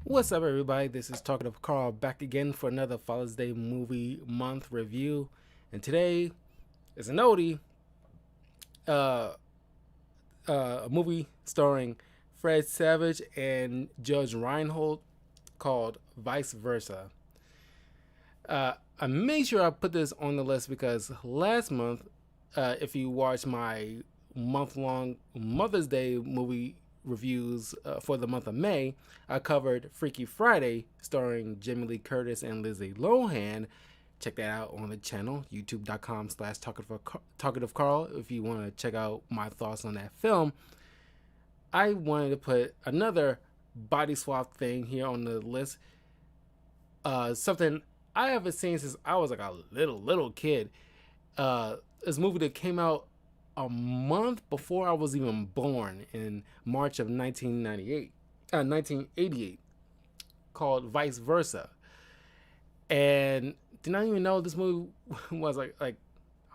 What's up, everybody? This is Talkative Carl back again for another Father's Day movie month review. And today is an oldie, uh, a movie starring Fred Savage and Judge Reinhold called Vice Versa. I made sure I put this on the list because last month, if you watched my month long Mother's Day movie reviews for the month of May, I covered Freaky Friday starring Jamie Lee Curtis and Lizzie Lohan. Check that out on the channel, youtube.com/talkative Carl, if you want to check out my thoughts on that film. I wanted to put another body swap thing here on the list. Something I haven't seen since I was like a little kid. This movie that came out a month before I was even born in March of 1988, called Vice Versa. And did not even know this movie was like I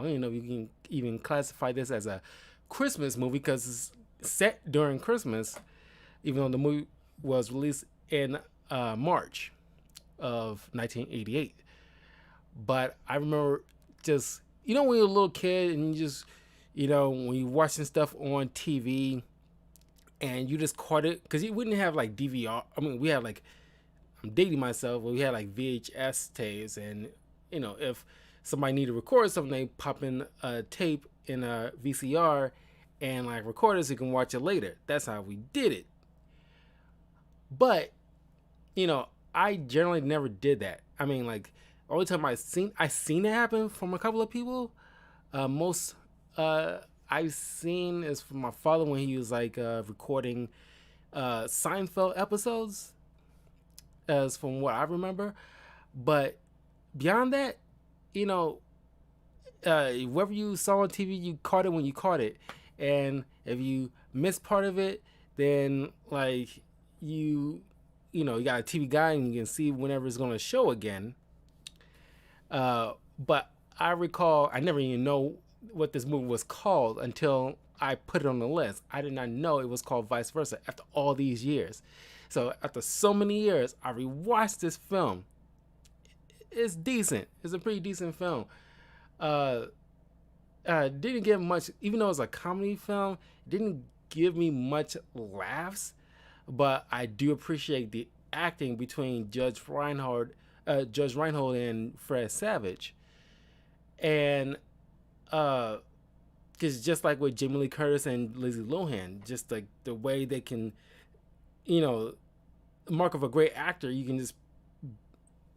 don't even know if you can even classify this as a Christmas movie because it's set during Christmas, even though the movie was released in March of 1988. But I remember just, when you're a little kid and you just, when you're watching stuff on TV and you just caught it, because you wouldn't have like DVR. I mean, we had like, I'm dating myself, but we had like VHS tapes. And, if somebody needed to record something, they pop in a tape in a VCR and like record it so you can watch it later. That's how we did it. But, I generally never did that. I mean, like, only time I seen it happen from a couple of people. Most I've seen is from my father when he was like recording Seinfeld episodes, as from what I remember. But beyond that, whatever you saw on TV, you caught it when you caught it, and if you missed part of it, then like you got a TV guide and you can see whenever it's going to show again. But I recall I never even know what this movie was called until I put it on the list. I did not know it was called Vice Versa after all these years. So after so many years, I rewatched this film. It's decent. It's a pretty decent film. Didn't get much, even though it's a comedy film. It didn't give me much laughs, but I do appreciate the acting between Judge Reinhold and Fred Savage. And because just like with Jamie Lee Curtis and Lizzie Lohan, just like the way they can, mark of a great actor, you can just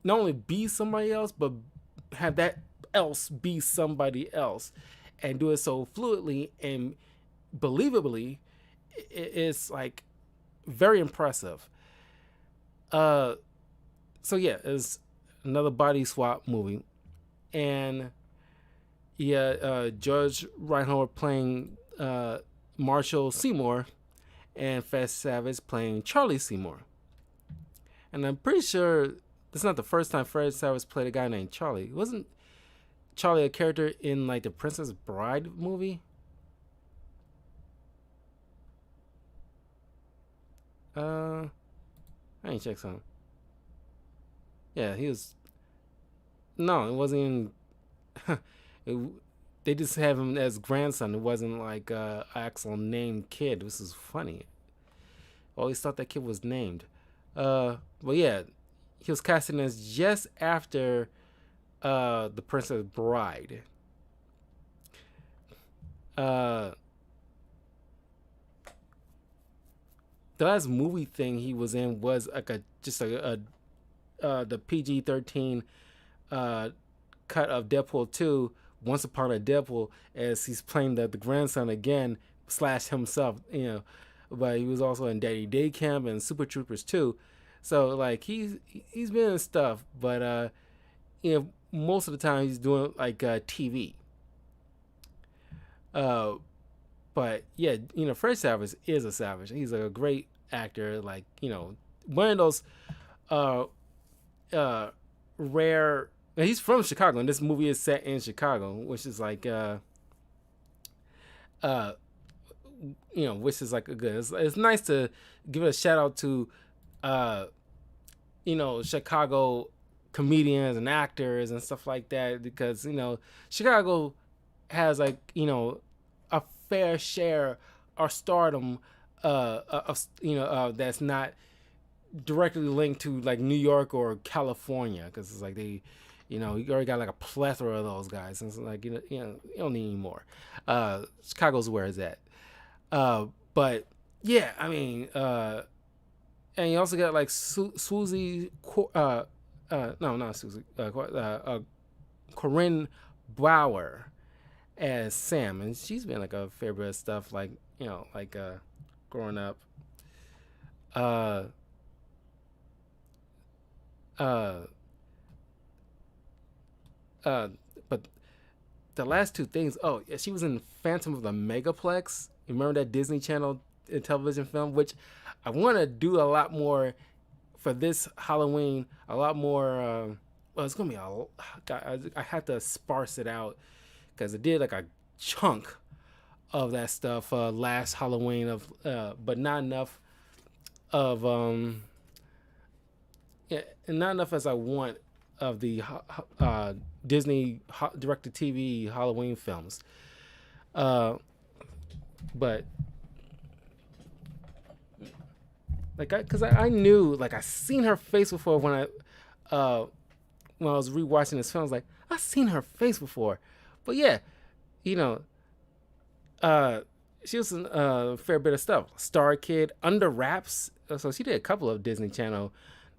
not only be somebody else, but have that else be somebody else, and do it so fluidly and believably. It's like very impressive. So yeah, it's another body swap movie, and yeah, Judge Reinhold playing Marshall Seymour, and Fred Savage playing Charlie Seymour. And I'm pretty sure this is not the first time Fred Savage played a guy named Charlie. Wasn't Charlie a character in like the Princess Bride movie? I ain't check something. Yeah, he was. No, it wasn't even. it, they just have him as grandson. It wasn't like an actual named kid. This is funny. I always thought that kid was named. But yeah, he was casted as just after the Princess Bride. The last movie thing he was in was like the PG-13 cut of Deadpool 2, Once Upon a Deadpool, as he's playing the grandson again / himself, but he was also in Daddy Day Camp and Super Troopers 2. So like he's been in stuff, but most of the time he's doing like TV. But yeah, Fred Savage is a savage. He's a great actor. Like, one of those rare. He's from Chicago, and this movie is set in Chicago, which is like which is like a good. It's nice to give a shout out to Chicago comedians and actors and stuff like that, because Chicago has like a fair share or stardom of that's not directly linked to like New York or California, because it's like you already got like a plethora of those guys, and it's like you don't need any more. Chicago's where it's at. But yeah, I mean, and you also got like Susie, no, not Susie, Corinne Bauer as Sam, and she's been like a fair bit of stuff, like like growing up. Uh, uh, uh, but the last two things. Oh, yeah, she was in Phantom of the Megaplex. You remember that Disney Channel television film, which I want to do a lot more for this Halloween. A lot more. Well, it's gonna be I had to sparse it out because it did like a chunk of that stuff last Halloween but not enough of yeah, and not enough as I want of the Disney direct-to-TV Halloween films. Uh, but like, because I knew, like, I seen her face before when I was rewatching this film. I was like, I seen her face before, but yeah, you know, uh, she was in a fair bit of stuff. Star Kid, Under Wraps. So she did a couple of Disney Channel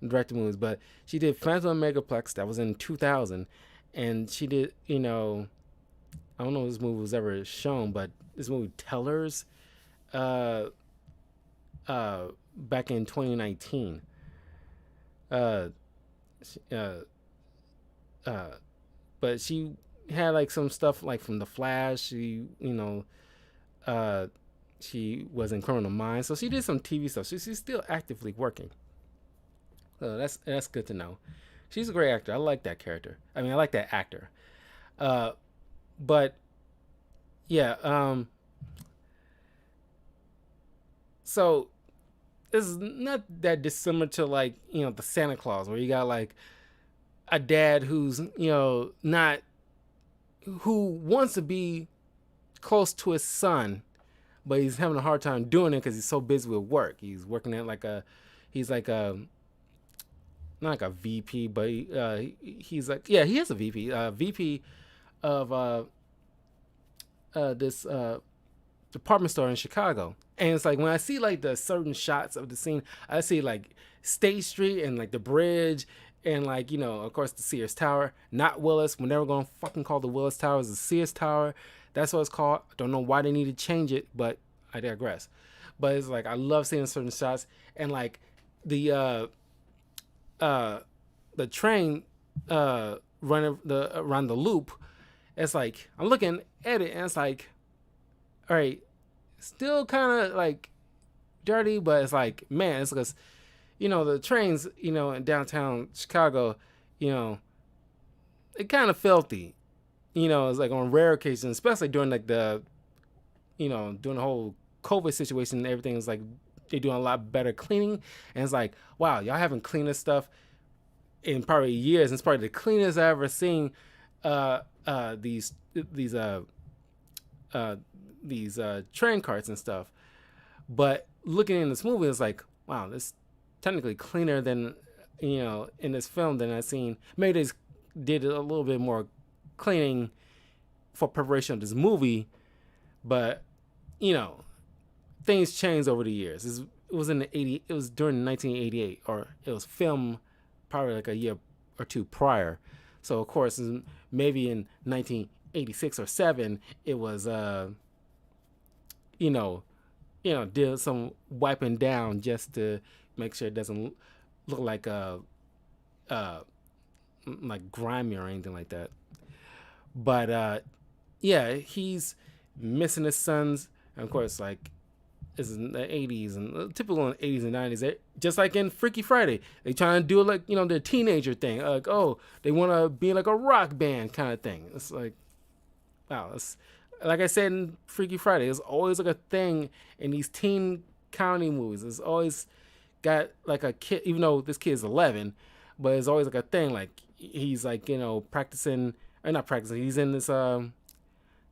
directed movies, but she did Phantom Megaplex, that was in 2000, and she did, I don't know if this movie was ever shown, but this movie Tellers, uh, back in 2019. Uh, uh, uh, but she had like some stuff like from The Flash. Uh, she was in Criminal Minds, so she did some TV stuff. She's still actively working. So that's good to know. She's a great actor. I like that character. I mean, I like that actor. Uh, but yeah. So it's not that dissimilar to like the Santa Claus, where you got like a dad who's not who wants to be close to his son, but he's having a hard time doing it because he's so busy with work. He's working at he's like a not like a VP, but he's like, yeah, he is a VP, VP of this department store in Chicago. And it's like when I see like the certain shots of the scene, I see like State Street and like the bridge and like of course the Sears Tower, not Willis. We're never gonna fucking call the Willis Tower the Sears Tower. That's what it's called. I don't know why they need to change it, but I digress. But it's like I love seeing certain shots and like the the train running around the loop. It's like I'm looking at it and it's like, all right, still kind of like dirty, but it's like, man, it's because the trains in downtown Chicago, it kind of filthy. It's like on rare occasions, especially during like during the whole COVID situation and everything. Is like they're doing a lot better cleaning, and it's like, wow, y'all haven't cleaned this stuff in probably years. And it's probably the cleanest I've ever seen. These train carts and stuff. But looking in this movie, it's like, wow, this technically cleaner than in this film than I've seen. Maybe they did a little bit more cleaning for preparation of this movie, but things changed over the years. It was in the 80. It was during 1988, or it was filmed probably like a year or two prior. So of course, maybe in 1986 or 7, it was did some wiping down just to make sure it doesn't look like like grimy or anything like that. But yeah, he's missing his sons, and of course, like it's in the 80s and typical in the 80s and 90s. Just like in Freaky Friday, they trying to do like their teenager thing, like they want to be like a rock band kind of thing. It's like, wow, it's like I said in Freaky Friday, it's always like a thing in these teen comedy movies. It's always got like a kid, even though this kid is 11, but it's always like a thing. Like he's like practicing or not practicing. He's in this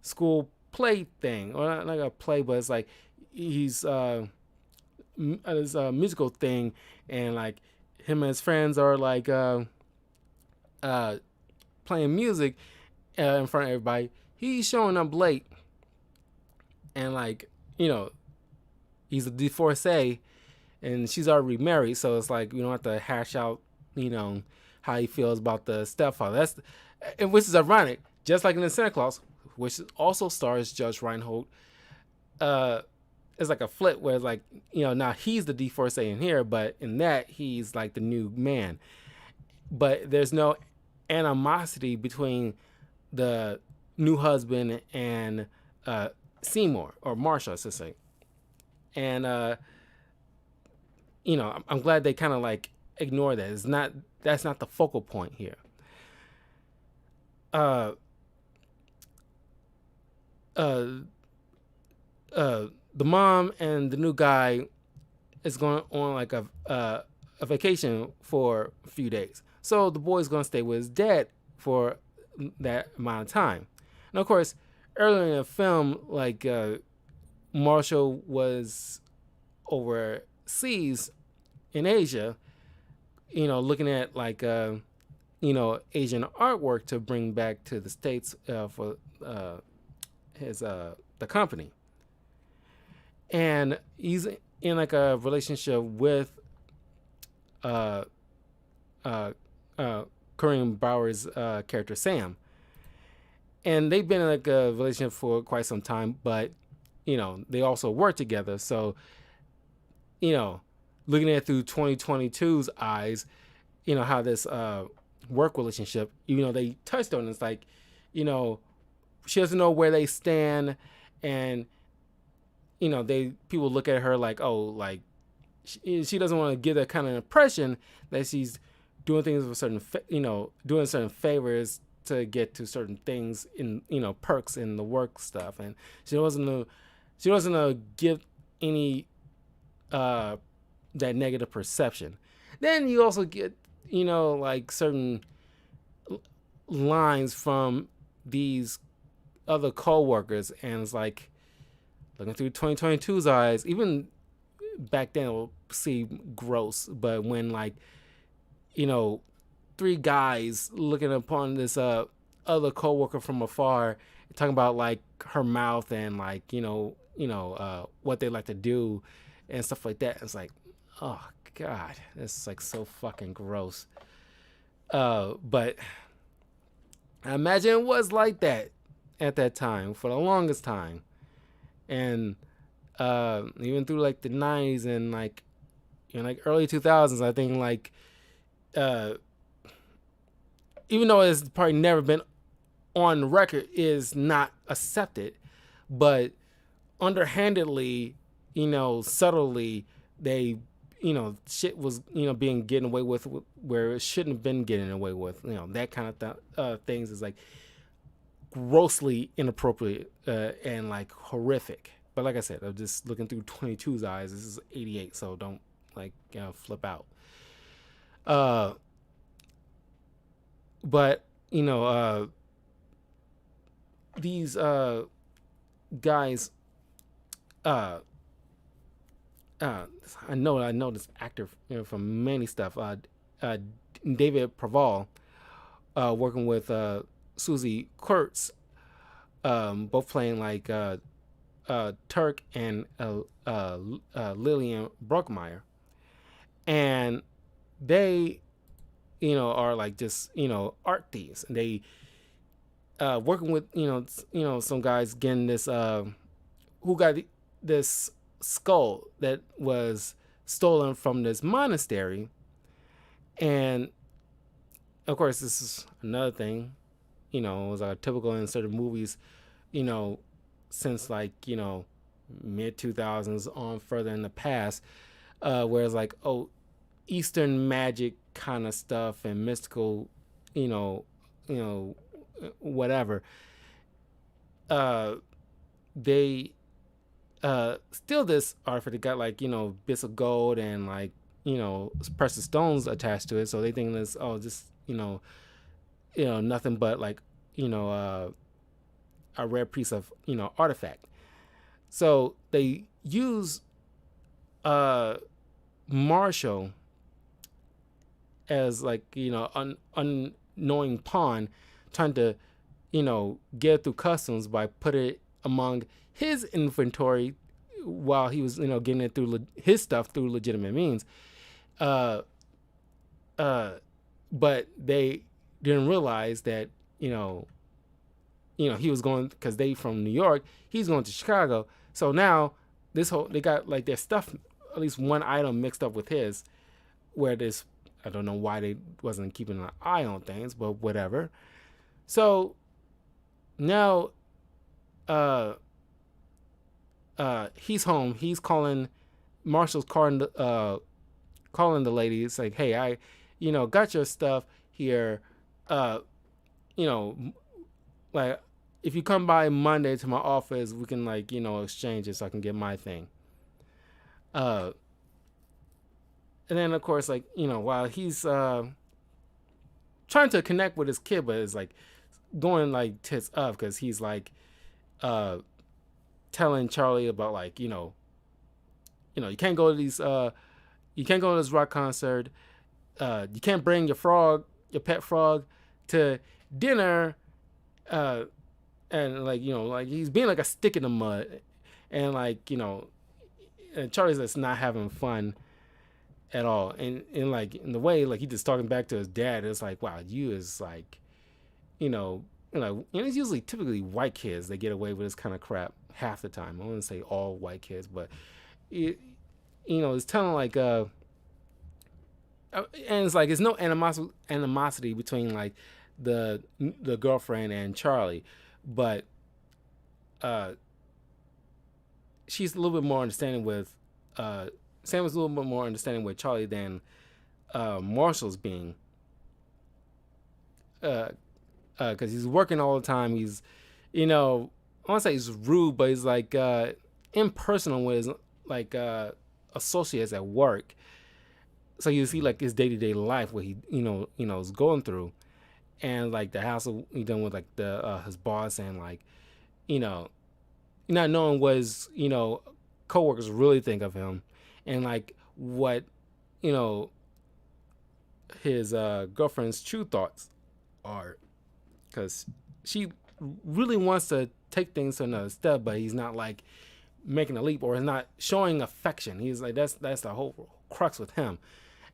school play thing, or not like a play, but it's like he's this musical thing, and like him and his friends are like uh, playing music in front of everybody. He's showing up late, and like he's a divorcee, and she's already married, so it's like we don't have to hash out how he feels about the stepfather. And which is ironic, just like in the Santa Claus, which also stars Judge Reinhold. Uh, it's like a flip where it's like now he's the divorcee in here, but in that he's like the new man. But there's no animosity between the new husband and Seymour or Marsha, I should say. And I'm glad they kind of like ignore that. That's not the focal point here. Uh, uh, the mom and the new guy is going on like a vacation for a few days. So the boy's going to stay with his dad for that amount of time. And of course, earlier in the film, like Marshall was overseas in Asia, looking at like Asian artwork to bring back to the States for his the company. And he's in like a relationship with uh Corinne Bauer's character Sam, and they've been in like a relationship for quite some time, but they also work together. So looking at it through 2022's eyes, how this work relationship, even though they touched on it, it's like she doesn't know where they stand, and people look at her like, oh, like she doesn't want to give that kind of impression that she's doing things with certain doing certain favors to get to certain things in perks in the work stuff, and she doesn't give any that negative perception. Then you also get like certain lines from these other co-workers, and it's like looking through 2022's eyes, even back then it will seem gross, but when like three guys looking upon this other co-worker from afar, talking about like her mouth and like what they like to do and stuff like that, it's like, oh god, it's like so fucking gross. But I imagine it was like that at that time for the longest time, and even through like the 90s and like like early 2000s, I think like even though it's probably never been on record, is not accepted, but underhandedly, subtly, they shit was being getting away with where it shouldn't have been getting away with. That kind of things is like grossly inappropriate and like horrific. But like I said, I'm just looking through 22's eyes. This is 88, so don't like flip out. But these guys, I know this actor from many stuff. David Preval, working with Susie Kurtz, both playing like Turk and Lillian Brockmeyer, and they are like just art thieves, and they working with some guys getting this who got this skull that was stolen from this monastery. And of course this is another thing, it was typical in certain movies, since like mid 2000s on further in the past, where it's like, oh, Eastern magic kind of stuff and mystical, whatever. They steal this artifact. They got like bits of gold and like precious stones attached to it, so they think this, just nothing but like a rare piece of artifact. So they use uh Marshall as like unknowing pawn, trying to get through customs by putting it among his inventory while he was getting it through his stuff through legitimate means. Uh, uh, but they didn't realize that he was going, because they from New York, he's going to Chicago. So now they got like their stuff, at least one item mixed up with his, where this, I don't know why they wasn't keeping an eye on things, but whatever. So now he's home. He's calling, Marshall's calling the lady. It's like, hey, I got your stuff here. Like, if you come by Monday to my office, we can exchange it so I can get my thing. And then of course, while he's trying to connect with his kid, but it's like going like tits up, because he's like telling Charlie about you can't go to these you can't go to this rock concert. You can't bring your pet frog, to dinner. And he's being like a stick in the mud, and and Charlie's just not having fun at all. And in the way he's just talking back to his dad, it's like, wow, you is like, and it's usually typically white kids that get away with this kind of crap half the time. I wouldn't say all white kids, but it's telling and it's like, it's no animosity between like the girlfriend and Charlie, but she's a little bit more understanding with Sam is a little bit more understanding with Charlie than Marshall's being, because he's working all the time. He's I want to say he's rude, but he's like impersonal with his associates at work. So you see like his day-to-day life, what he is going through, and like the hassle he done with like the his boss, and not knowing what his coworkers really think of him, and like what his girlfriend's true thoughts are, because she really wants to take things to another step, but he's not like making a leap, or is not showing affection. He's like, that's the whole crux with him.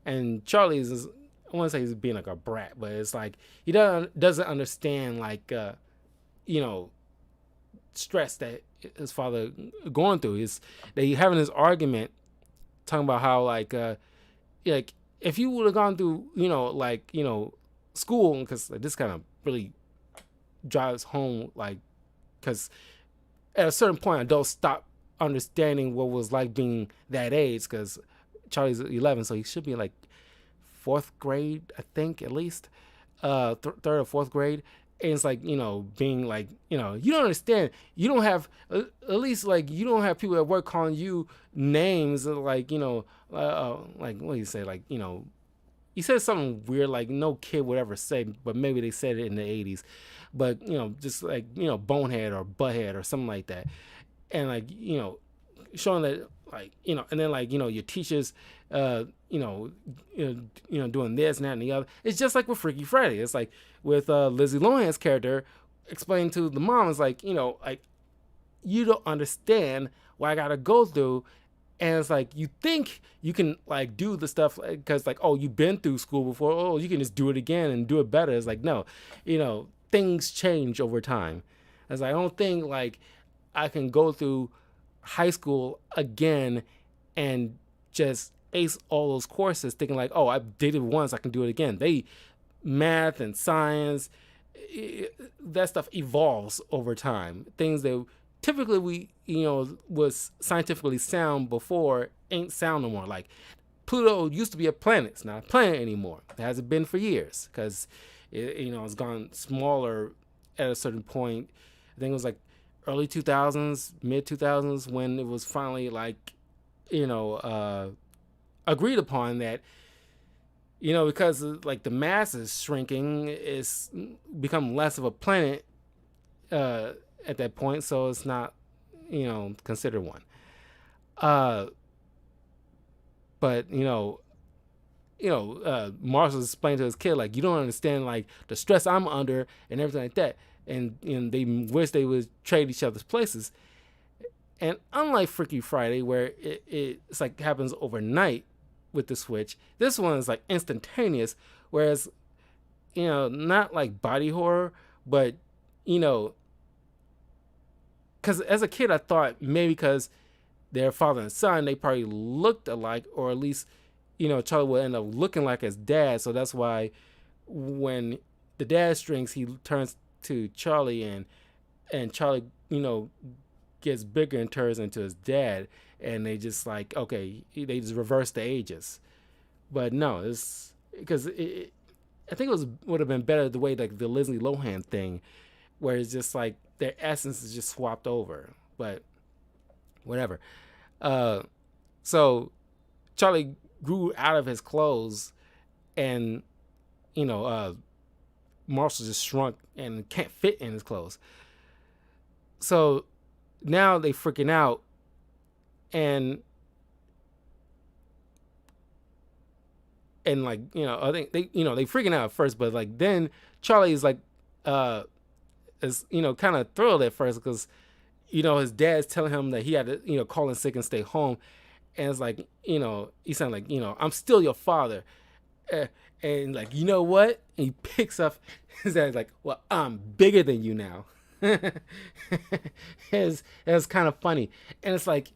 And Charlie is, I want to say he's being like a brat, but it's like he doesn't understand stress that his father going through. Is they having this argument talking about how like if you would have gone through school, because this kind of really drives home, like, because at a certain point adults stop understanding what was like being that age, because Charlie's 11, so he should be like fourth grade, I think, at least third or fourth grade. And it's like being like you don't understand. You don't have at least like you don't have people at work calling you names like like what do you say, like he said something weird like no kid would ever say, but maybe they said it in the 80s, but just like bonehead or butthead or something like that. And like showing that like and then like your teachers doing this and that and the other. It's just like with Freaky Friday. It's like with Lizzie Lohan's character explaining to the mom, it's like like you don't understand what I gotta go through. And it's like you think you can like do the stuff because like, oh, you've been through school before, oh, you can just do it again and do it better. It's like, no, things change over time. It's like, I don't think like I can go through high school again and just ace all those courses thinking like, oh, I did it once, I can do it again. Math and science, that stuff evolves over time. Things that typically we was scientifically sound before ain't sound no more. Like Pluto used to be a planet. It's not a planet anymore. It hasn't been for years, because it's gone smaller at a certain point. I think it was like early 2000s, mid 2000s, when it was finally like agreed upon that, because like the mass is shrinking, it's become less of a planet uh, at that point, so it's not considered one. Uh, but Marshall explained to his kid like, you don't understand like the stress I'm under and everything like that, and they wish they would trade each other's places. And unlike Freaky Friday, where it's like happens overnight with the switch, this one is like instantaneous. Whereas, not like body horror, but because as a kid I thought maybe because they're father and son, they probably looked alike, or at least Charlie would end up looking like his dad. So that's why when the dad shrinks, he turns to Charlie, and Charlie gets bigger and turns into his dad, and they just like, okay, they just reverse the ages. But no, it's because I think would have been better the way like the Lindsay Lohan thing, where it's just like their essence is just swapped over. But whatever. So Charlie grew out of his clothes, and Marshall just shrunk and can't fit in his clothes. So now they freaking out, and like I think they they freaking out at first, but like then Charlie's like is kind of thrilled at first because his dad's telling him that he had to call in sick and stay home, and it's like he sounded like I'm still your father, and like what, and he picks up his dad's like, well, I'm bigger than you now. It's kind of funny, and it's like,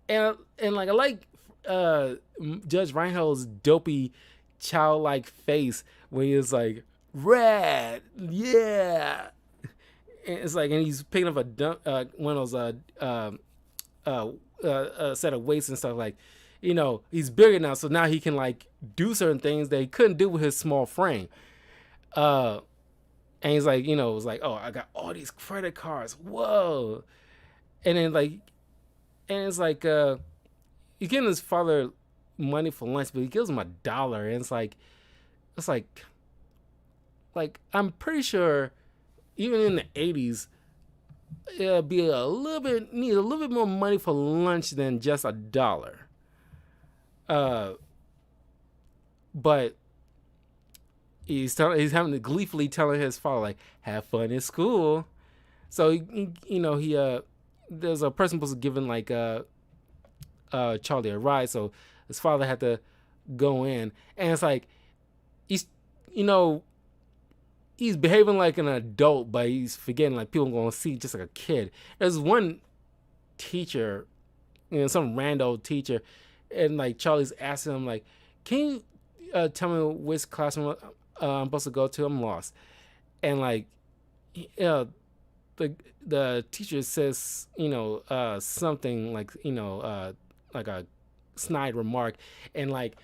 and like I like Judge Reinhold's dopey childlike face when he was like, rad, yeah. And it's like, and he's picking up one of those set of weights and stuff, like he's bigger now, so now he can like do certain things that he couldn't do with his small frame. And he's like, it was like, oh, I got all these credit cards, whoa. And then like, and it's like he's giving his father money for lunch, but he gives him $1, and it's like I'm pretty sure even in the 80s it'll be need a little bit more money for lunch than just $1. But he's having to gleefully telling his father like, have fun in school. So he there's a person supposed to give him like Charlie a ride, so his father had to go in, and it's like he's he's behaving like an adult, but he's forgetting like people are gonna see just like a kid. There's one teacher, some rando teacher, and like Charlie's asking him like, can you tell me which classroom I'm supposed to go to? I'm lost. And like the teacher says something like like a snide remark, and like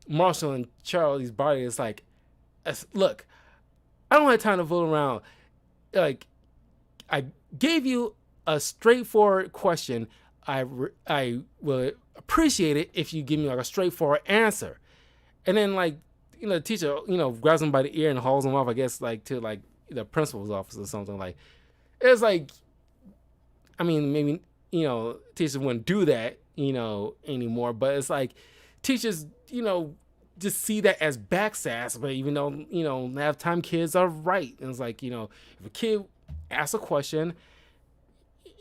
Marshall and Charlie's body is like, look, I don't have time to fool around. Like, I gave you a straightforward question. I will appreciate it if you give me like a straightforward answer. And then like the teacher grabs him by the ear and hauls him off, I guess, like to like the principal's office or something. Like, it's like, I mean, maybe teachers wouldn't do that anymore, but it's like teachers just see that as backsass. But even though half time kids are right, and it's like if a kid asks a question,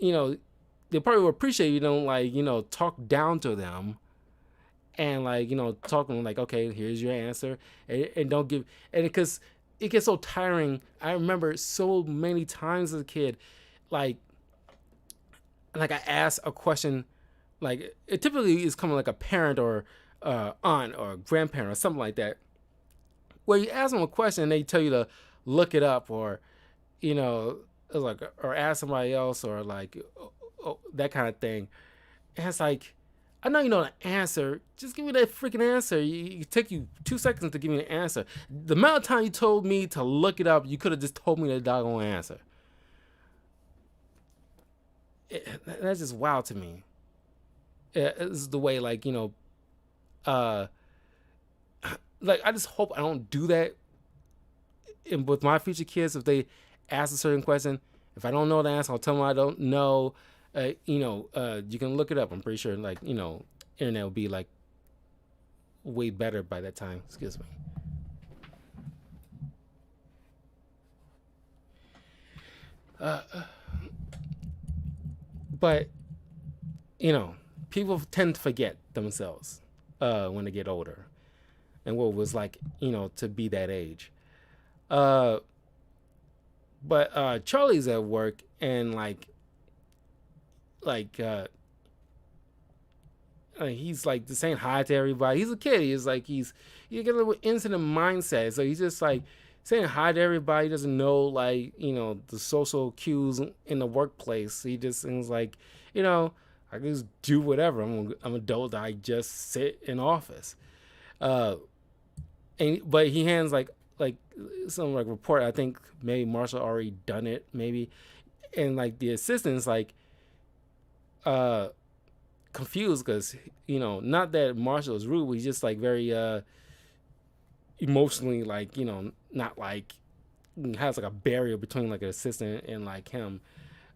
they probably would appreciate you don't like talk down to them, and like talk to them like, okay, here's your answer, and don't give, and because it gets so tiring. I remember so many times as a kid, like I asked a question, like it typically is coming like a parent or aunt or grandparent or something like that, where you ask them a question and they tell you to look it up, or like, or ask somebody else, or like that kind of thing. And it's like, I know you know the answer, just give me that freaking answer. It take you 2 seconds to give me the answer. The amount of time you told me to look it up, you could have just told me the doggone answer. That's just wild to me. is the way, like, uh like, I just hope I don't do that with my future kids. If they ask a certain question, if I don't know the answer, I'll tell them I don't know. You can look it up. I'm pretty sure, like, internet will be like way better by that time. Excuse me. uh, but you know people tend to forget themselves when they get older, and what it was like, to be that age. uh but Charlie's at work, and like he's like just saying hi to everybody. He's a kid. He's like you get a little incident mindset, so he's just like saying hi to everybody. He doesn't know, like, the social cues in the workplace. He just thinks like, I can just do whatever. I'm adult. I just sit in office. Uh, but he hands like some like report. I think maybe Marshall already done it, maybe, and like the assistant's like uh confused because not that Marshall is rude, but he's just like very emotionally, like, not like has like a barrier between like an assistant and like him.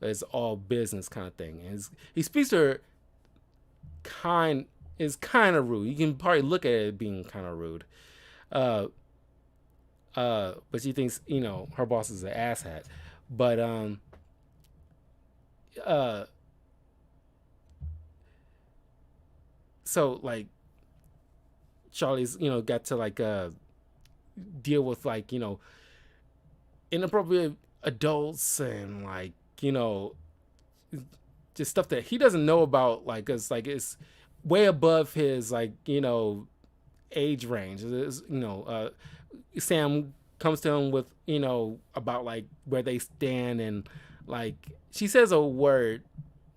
It's all business kind of thing, and he speaks to her kind is kind of rude. You can probably look at it being kind of rude. uh but she thinks her boss is an asshat. But uh so like Charlie's got to like deal with like inappropriate adults, and like just stuff that he doesn't know about, like, cause like it's way above his, like, age range. Sam comes to him with about like where they stand, and like she says a word,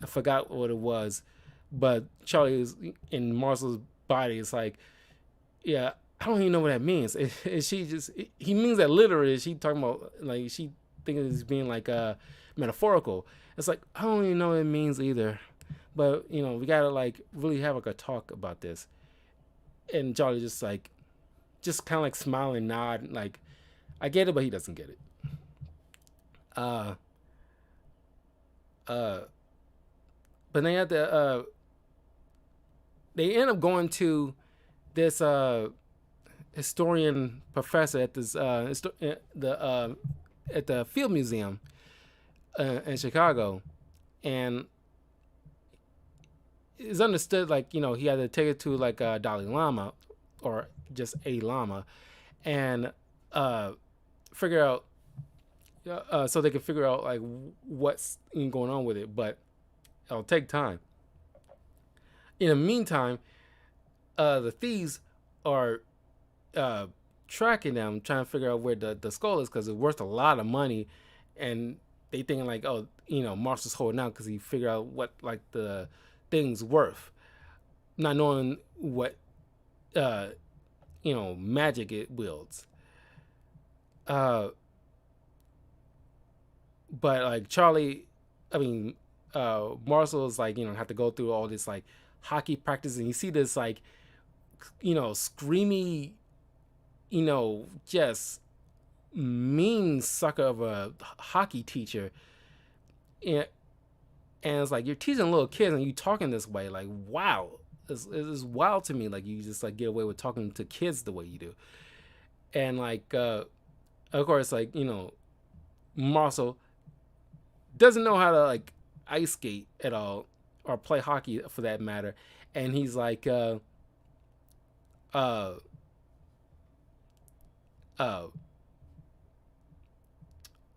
I forgot what it was, but Charlie is in Marcel's body. It's like, yeah, I don't even know what that means. Is she just, he means that literally? Is she talking about, like, she thinking it's being like metaphorical? It's like, I don't even know what it means either. But we gotta like really have like a talk about this. And Charlie just like, just kind of like smile and nod, like, I get it, but he doesn't get it. Uh, uh, but they end up going to this historian professor at this at the Field Museum in Chicago, and it's understood, like, he had to take it to like Dalai Lama, or just a Lama, and figure out so they can figure out like what's going on with it, but it'll take time. In the meantime, the thieves are uh, tracking them, trying to figure out where the skull is, because it's worth a lot of money, and they thinking like, oh, Marshall's holding out because he figured out what like the thing's worth, not knowing what magic it wields. Uh, but like Charlie, I mean, Marshall is like, have to go through all this like hockey practice, and you see this like, screamy, just mean sucker of a hockey teacher, and it's like, you're teaching little kids and you talking this way, like, wow, it's wild to me, like, you just like get away with talking to kids the way you do. And like of course, like, Marcel doesn't know how to like ice skate at all, or play hockey for that matter, and he's like uh uh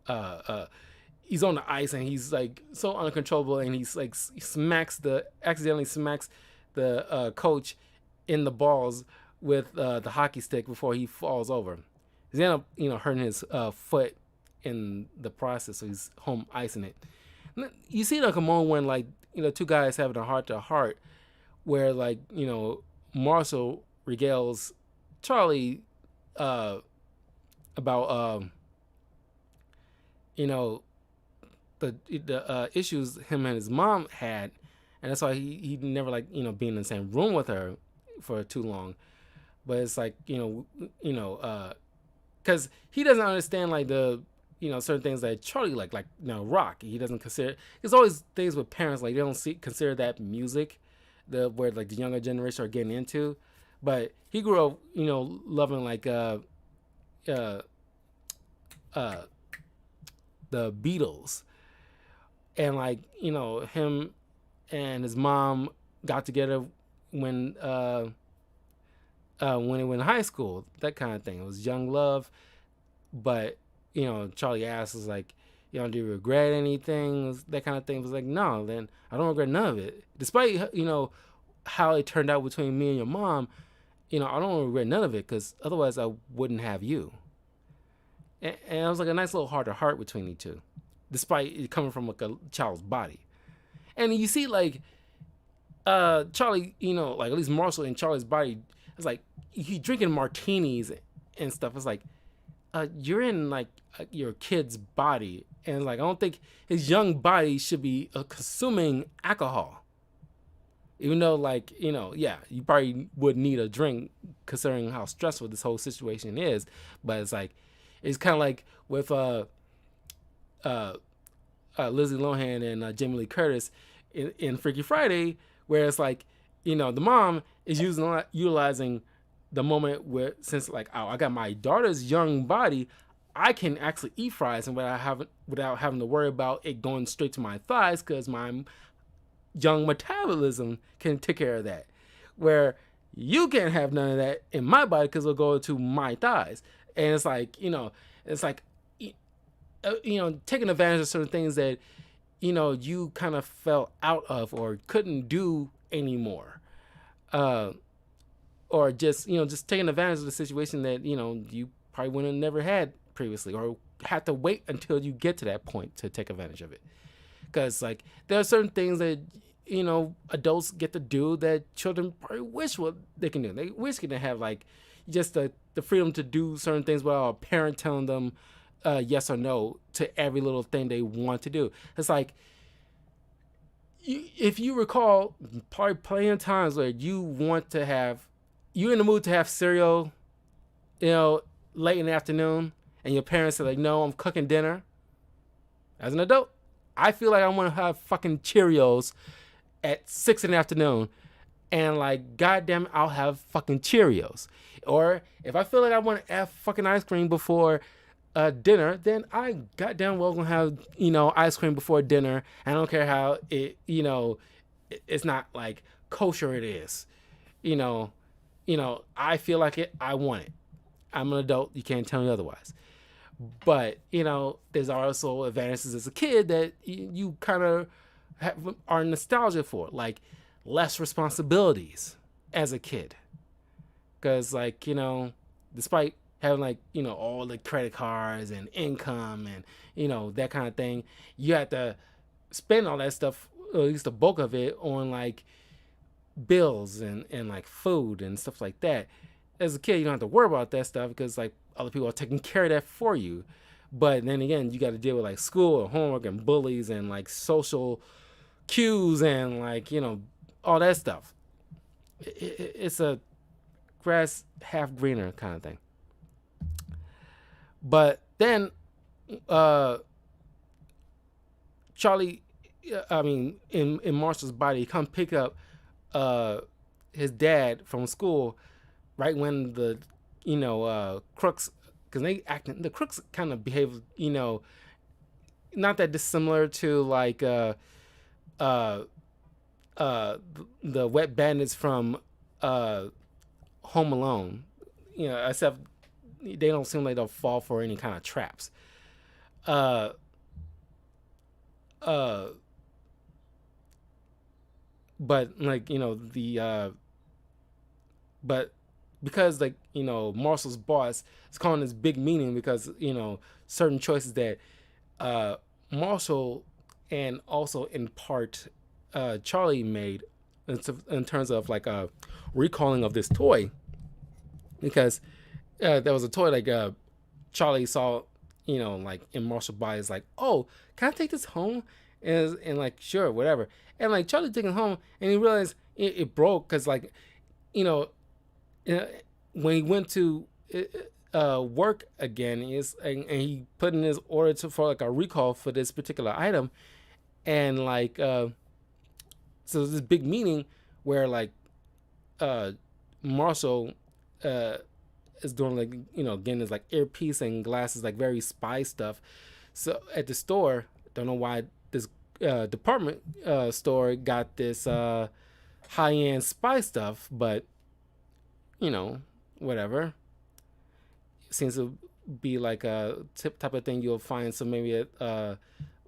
uh he's on the ice, and he's like so uncontrollable, and he's like accidentally smacks the coach in the balls with the hockey stick before he falls over. He's end up hurting his foot in the process, so he's home icing it. You see like a moment when like two guys having a heart to heart, where like Marshall regales Charlie about you know the issues him and his mom had, and that's why he never like being in the same room with her for too long. But it's like because he doesn't understand like the certain things that Charlie like rock. He doesn't consider. There's always things with parents like they don't consider that music, the where like the younger generation are getting into. But he grew up loving like uh uh the Beatles, and like him and his mom got together when when he went in high school, that kind of thing. It was young love, but Charlie asks is like, do you regret anything? That kind of thing. It was like, no, then I don't regret none of it. Despite how it turned out between me and your mom, I don't regret none of it because otherwise I wouldn't have you. And it was like a nice little heart to heart between the two, despite it coming from like a child's body. And you see like Charlie, like at least Marshall in Charlie's body, it's like he drinking martinis and stuff. It's like you're in like your kid's body, and like I don't think his young body should be consuming alcohol. Even though like yeah, you probably would need a drink considering how stressful this whole situation is. But it's like it's kind of like with Lizzie Lohan and Jamie Lee Curtis in Freaky Friday, where it's like the mom is utilizing the moment where since like I got my daughter's young body, I can actually eat fries and without having to worry about it going straight to my thighs because my young metabolism can take care of that. Where you can't have none of that in my body because it'll go to my thighs, and it's like it's like taking advantage of certain things that you kind of fell out of or couldn't do anymore, or just taking advantage of the situation that you probably wouldn't have never had previously, or have to wait until you get to that point to take advantage of it. Because like there are certain things that adults get to do that children probably wish what they can do. They wish they can have like just the freedom to do certain things without a parent telling them yes or no to every little thing they want to do. It's like if you recall, probably plenty of times where you're in the mood to have cereal, late in the afternoon, and your parents are like, "No, I'm cooking dinner." As an adult, I feel like I want to have fucking Cheerios at 6 in the afternoon, and like, goddamn it, I'll have fucking Cheerios. Or if I feel like I want to have fucking ice cream before dinner, then I goddamn well gonna have ice cream before dinner. I don't care how it's not like kosher it is. I feel like it. I want it. I'm an adult. You can't tell me otherwise. But there's also advantages as a kid that you kind of are nostalgic for, like less responsibilities as a kid. Because like despite having like all the credit cards and income and that kind of thing, you have to spend all that stuff, or at least the bulk of it, on like bills and like food and stuff like that. As a kid, you don't have to worry about that stuff because like other people are taking care of that for you. But then again, you got to deal with like school and homework and bullies and like social cues and like all that stuff. It's a grass half greener kind of thing. But then Charlie, I mean, in Marshall's body, he come pick up his dad from school right when the crooks, because the crooks kind of behave not that dissimilar to like the wet bandits from Home Alone, except they don't seem like they'll fall for any kind of traps. But like but because like Marshall's boss is calling this big meeting because certain choices that Marshall and also in part Charlie made in terms of like recalling of this toy, because there was a toy like Charlie saw like in Marshall's body, is like, oh, can I take this home and like sure whatever, and like Charlie taking it home and he realized it broke because like you know uh, when he went to work again and he put in his order for like a recall for this particular item and like so this big meeting where like uh Marshall uh is doing like getting his like earpiece and glasses like very spy stuff. So at the store, don't know why this department store got this high end spy stuff, but whatever. Seems to be like a type of thing you'll find. So maybe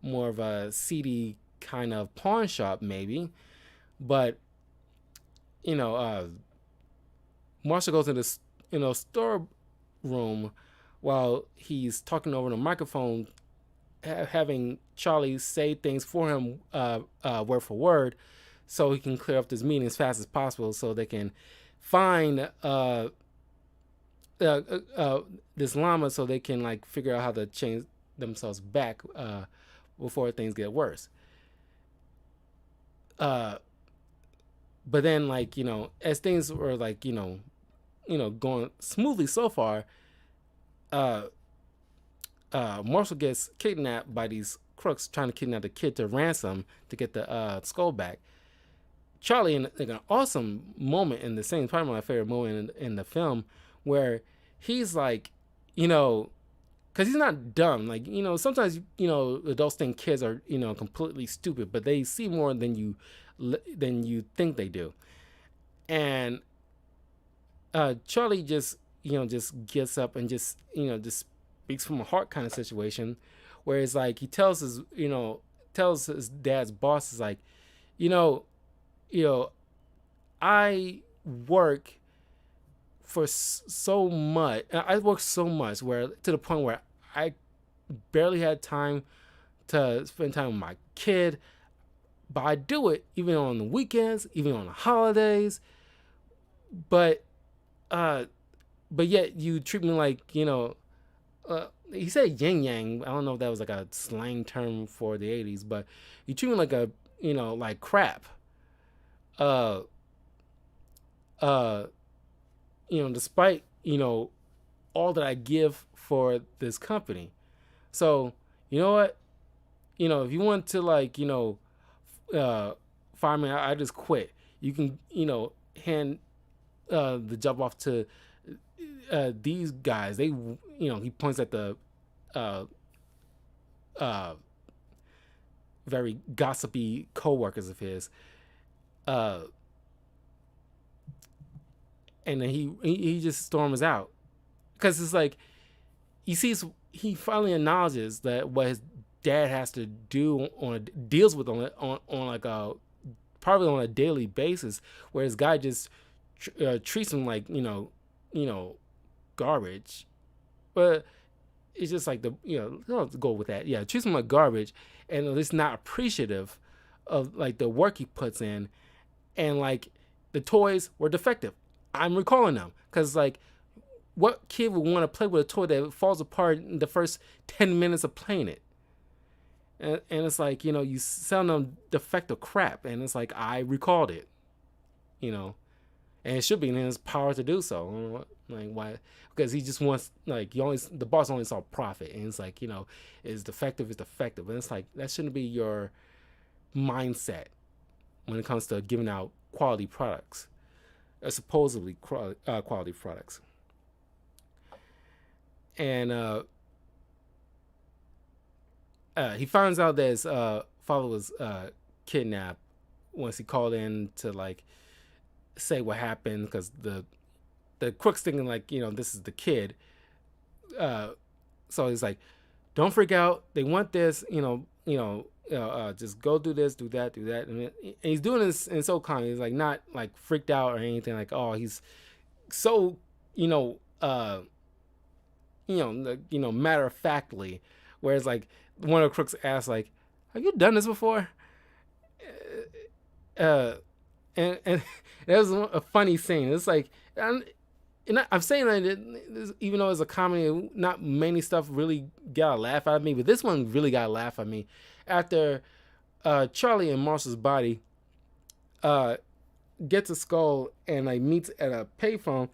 more of a seedy kind of pawn shop, maybe. But you know, Marshall goes to this store room while he's talking over the microphone, having Charlie say things for him word for word, so he can clear up this meeting as fast as possible, so they can find this llama, so they can like figure out how to change themselves back before things get worse. But then like as things were like going smoothly so far, Marshall gets kidnapped by these crooks trying to kidnap the kid to ransom to get the skull back. Charlie, in like an awesome moment in the scene, probably my favorite moment in the film, where he's like, because he's not dumb. Like, sometimes, adults think kids are, completely stupid, but they see more than you think they do. And Charlie just, just gets up and just speaks from a heart kind of situation, where it's like he tells his dad's boss is like, I work for so much. I work so much where to the point where I barely had time to spend time with my kid, but I do it even on the weekends, even on the holidays. But yet you treat me like he said yin yang. I don't know if that was like a slang term for the 80s, but you treat me like a like crap. Despite all that I give for this company. So you know what, if you want to like fire me, I just quit. You can hand the job off to these guys. They he points at the very gossipy co-workers of his, and then he just storms out because it's like he finally acknowledges that what his dad has to do deals with on like a probably on a daily basis, where his guy just treats him like garbage. But it's just like let's go with that. Yeah, treats him like garbage, and at least not appreciative of like the work he puts in, and like the toys were defective. I'm recalling them because like, what kid would want to play with a toy that falls apart in the first 10 minutes of playing it? And it's like you sell them defective crap, and it's like I recalled it, and it should be in his power to do so. Like why? Because he just wants like the boss only saw profit, and it's like is defective, and it's like that shouldn't be your mindset when it comes to giving out quality products, supposedly quality products. And he finds out that his father was kidnapped once he called in to like say what happened, because the crooks thinking like this is the kid. So he's like, don't freak out, they want this, just go do this, do that, and he's doing this in so calm. He's like not like freaked out or anything, like he's so matter of factly, whereas like one of the crooks asks like, have you done this before? And that was a funny scene. It's like, I'm saying that even though it's a comedy, not many stuff really got a laugh out of me, but this one really got a laugh at me after Charlie and Marshall's body uh, gets a skull and like meets at a payphone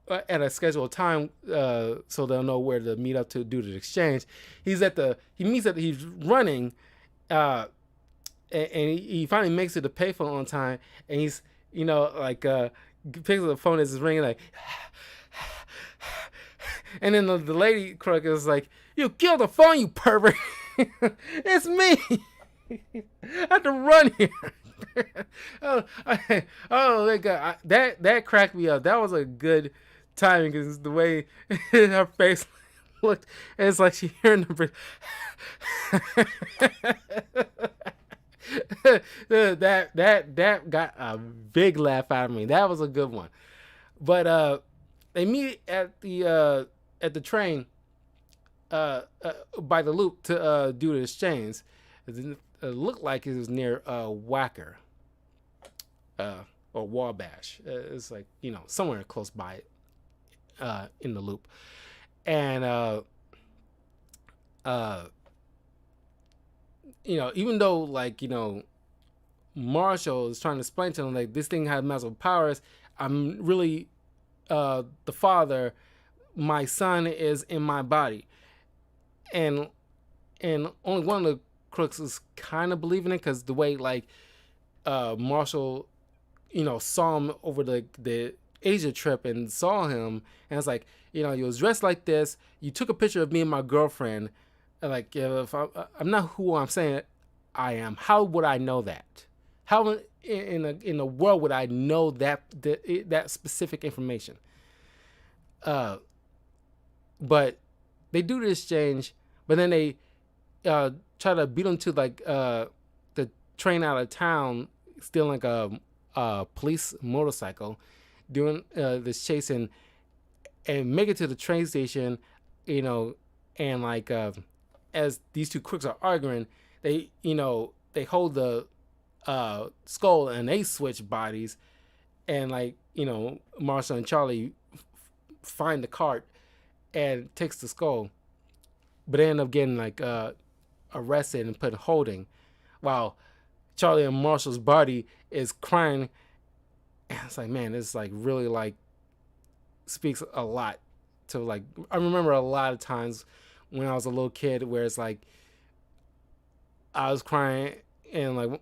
at a scheduled time, so they'll know where to meet up to do the exchange. He's running, uh, and he finally makes it to payphone on time, and he's like picks up the phone as it's ringing like, and then the lady crook is like, "You killed the phone, you pervert!" It's me. I have to run here. Oh, that cracked me up. That was a good timing because the way her face looked, and it's like she hearing the that got a big laugh out of me. That was a good one. But they meet at the train by the loop to do the exchange. It looked like it was near Wacker or Wabash. It's like somewhere close by in the loop, and even though like Marshall is trying to explain to him like this thing has magical powers, I'm really the father. My son is in my body, and only one of the crooks is kind of believing it because the way like Marshall saw him over the Asia trip and saw him, and it's like he was dressed like this. You took a picture of me and my girlfriend, and like if I'm not who I'm saying I am, how would I know that? How in the world would I know that specific information? But they do the exchange, but then they try to beat him to like the train out of town, stealing like a police motorcycle, doing this chase and make it to the train station, and like as these two crooks are arguing, they hold the skull and they switch bodies, and like Marshall and Charlie find the cart and takes the skull, but they end up getting like arrested and put in holding, while Charlie and Marshall's body is crying. And it's like, man, this like really like speaks a lot to like I remember a lot of times when I was a little kid where it's like I was crying and like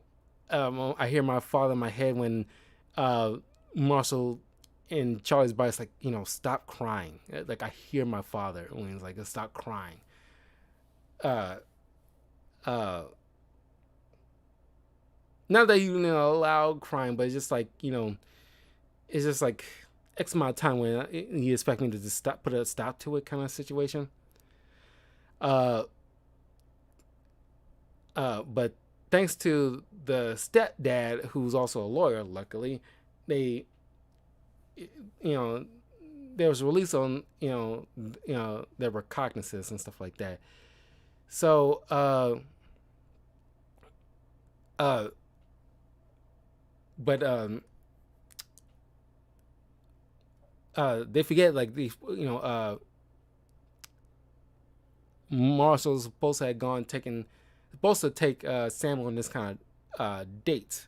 I hear my father in my head when Marshall and Charlie's body's like, stop crying. Like I hear my father when he's like, stop crying. Not that you loud crying, but it's just like it's just like X amount of time when you expect me to just put a stop to it kind of situation. But thanks to the stepdad, who's also a lawyer, luckily, there was release on their recognizances and stuff like that. So they forget like the Marshall's supposed to take Sam on this kind of date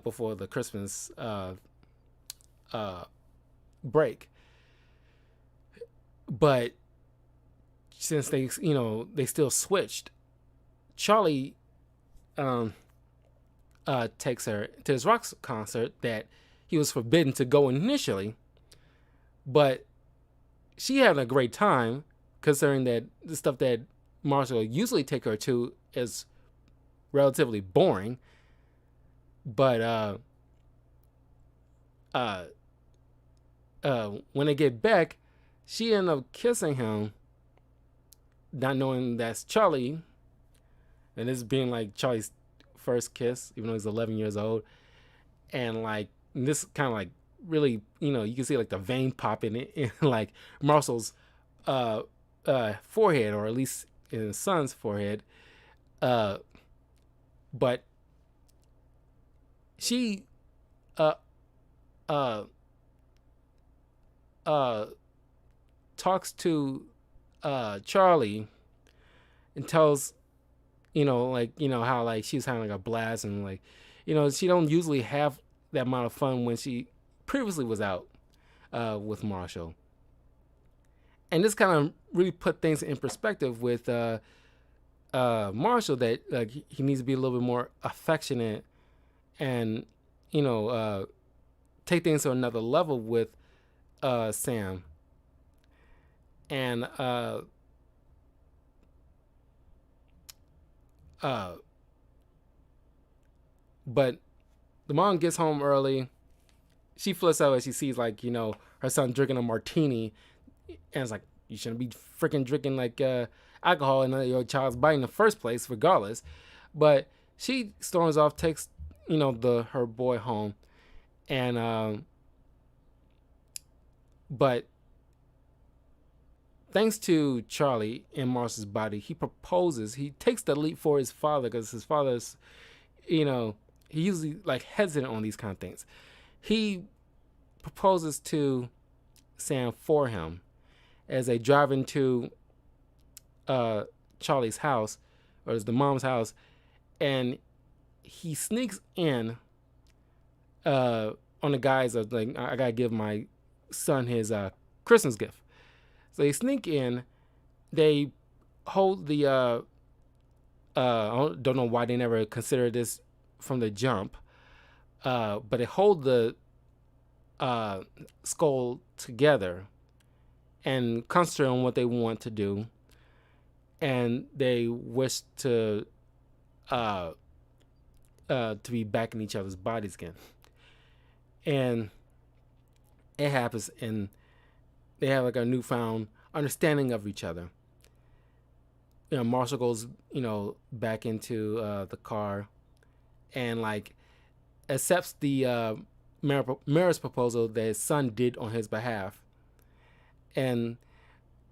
before the Christmas break, but since they still switched, Charlie takes her to his rock concert that he was forbidden to go initially, but she had a great time considering that the stuff that Marshall usually take her to is relatively boring. But when they get back, she ended up kissing him, not knowing that's Charlie, and this being like Charlie's first kiss, even though he's 11 years old, and like this kind of like really, you can see like the vein popping in like Marshall's forehead, or at least in his son's forehead. But she talks to Charlie and tells how like she was having like a blast, and like, she don't usually have that amount of fun when she previously was out with Marshall. And this kind of really put things in perspective with Marshall, that like he needs to be a little bit more affectionate and you know uh, take things to another level with Sam. And uh, but the mom gets home early. She flips out as she sees like her son drinking a martini, and it's like, you shouldn't be freaking drinking like alcohol in your child's body in the first place, regardless. But she storms off, takes the her boy home, and but thanks to Charlie in Marshall's body, he proposes. He takes the leap for his father, because his father's, he usually like hesitant on these kind of things. He proposes to Sam for him as they drive into Charlie's house, or it's the mom's house, and he sneaks in on the guise of like, I gotta give my son his Christmas gift. So they sneak in. They hold the I don't know why they never considered this from the jump, but they hold the skull together and concentrate on what they want to do, and they wish to be back in each other's bodies again. And it happens, and they have like a newfound understanding of each other. Marshall goes, back into the car, and like accepts the marriage proposal that his son did on his behalf. And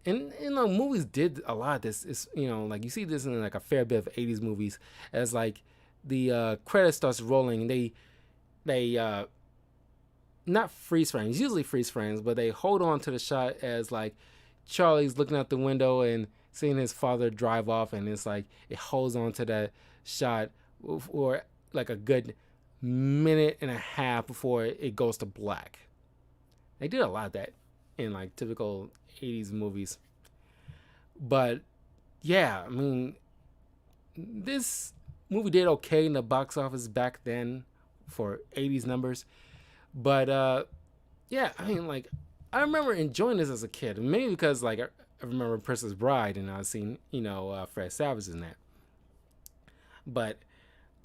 movies did a lot of this. Is like you see this in like a fair bit of 80s movies, as like the credit starts rolling. They not freeze frames, usually freeze frames, but they hold on to the shot as like Charlie's looking out the window and seeing his father drive off, and it's like it holds on to that shot for like a good minute and a half before it goes to black. They did a lot of that in like typical 80s movies. But yeah, I mean, this movie did okay in the box office back then for 80s numbers. But yeah, I mean, like, I remember enjoying this as a kid, maybe because like I remember Princess Bride, and I've seen Fred Savage in that. But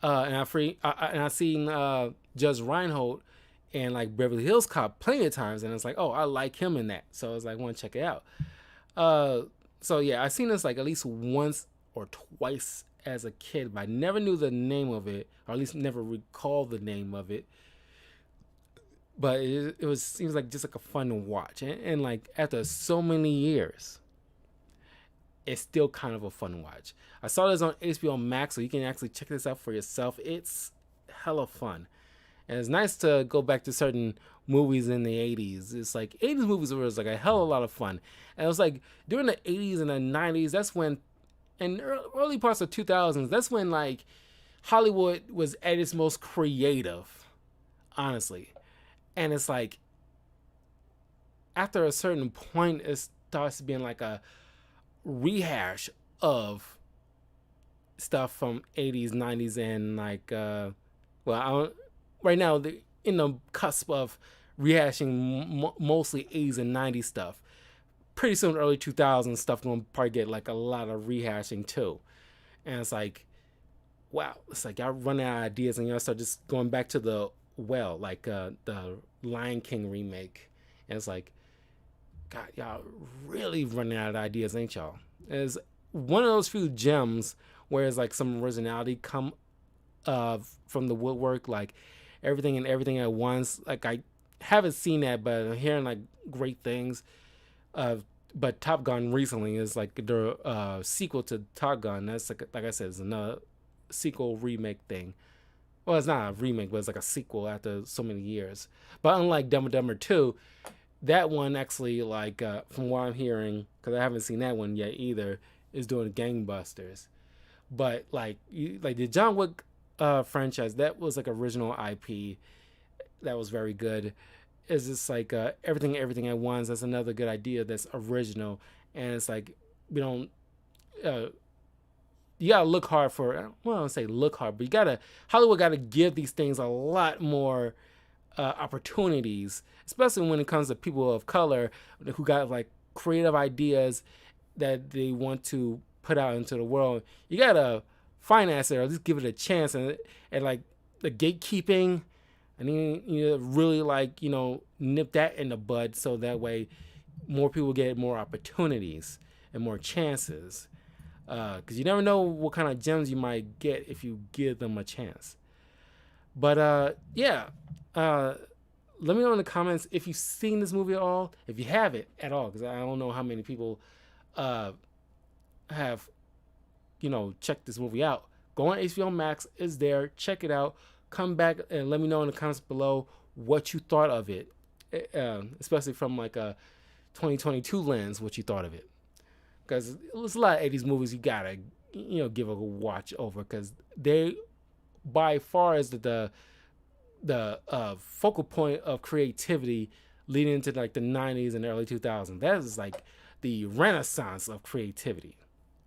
and I've seen Judge Reinhold and like Beverly Hills Cop plenty of times, and it's like, oh, I like him in that, so I was like, I want to check it out. So yeah, I've seen this like at least once or twice as a kid, but I never knew the name of it, or at least never recall the name of it. But it seems like just like a fun to watch, and like after so many years, it's still kind of a fun watch. I saw this on HBO Max, so you can actually check this out for yourself. It's hella fun. And it's nice to go back to certain movies in the 80s. It's like 80s movies was like a hell of a lot of fun. And it was like during the 80s and the 90s, that's when, and early parts of 2000s, that's when like Hollywood was at its most creative, honestly. And it's like after a certain point, it starts being like a rehash of stuff from 80s, 90s, and like right now they're in the cusp of rehashing mostly 80s and 90s stuff. Pretty soon early 2000s stuff gonna probably get like a lot of rehashing too. And it's like, wow, it's like y'all running out of ideas, and y'all start just going back to the well, like the Lion King remake. And it's like, God, y'all really running out of ideas, ain't y'all? It's one of those few gems where it's like some originality come from the woodwork, like everything and everything at once. Like I haven't seen that, but I'm hearing like great things. But Top Gun recently is like the sequel to Top Gun. That's like I said, it's another sequel remake thing. Well, it's not a remake, but it's like a sequel after so many years. But unlike Dumb and Dumber 2, that one actually, like, from what I'm hearing, because I haven't seen that one yet either, is doing gangbusters. But like like the John Wick franchise, that was like original IP that was very good. It's just like everything at once. That's another good idea that's original, and it's like we don't. Uh, you gotta look hard for. Well, I don't say look hard, but you gotta Hollywood gotta give these things a lot more opportunities, especially when it comes to people of color who got like creative ideas that they want to put out into the world. You gotta finance it or at least give it a chance, and like the gatekeeping. And then you really like nip that in the bud so that way more people get more opportunities and more chances. Because you never know what kind of gems you might get if you give them a chance. But yeah, uh, let me know in the comments if you've seen this movie at all, if you have it at all, because I don't know how many people have checked this movie out. Go on HBO Max, it's there. Check it out. Come back and let me know in the comments below what you thought of it, especially from like a 2022 lens, what you thought of it. Because there's a lot of 80s movies you gotta give a watch over because they by far is the focal point of creativity leading into like the 90s and early 2000s. That is like the renaissance of creativity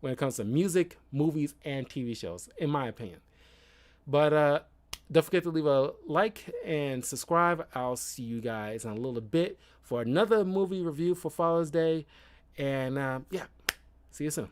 when it comes to music, movies, and TV shows, in my opinion. But don't forget to leave a like and subscribe. I'll see you guys in a little bit for another movie review for Father's Day. And yeah, see you soon.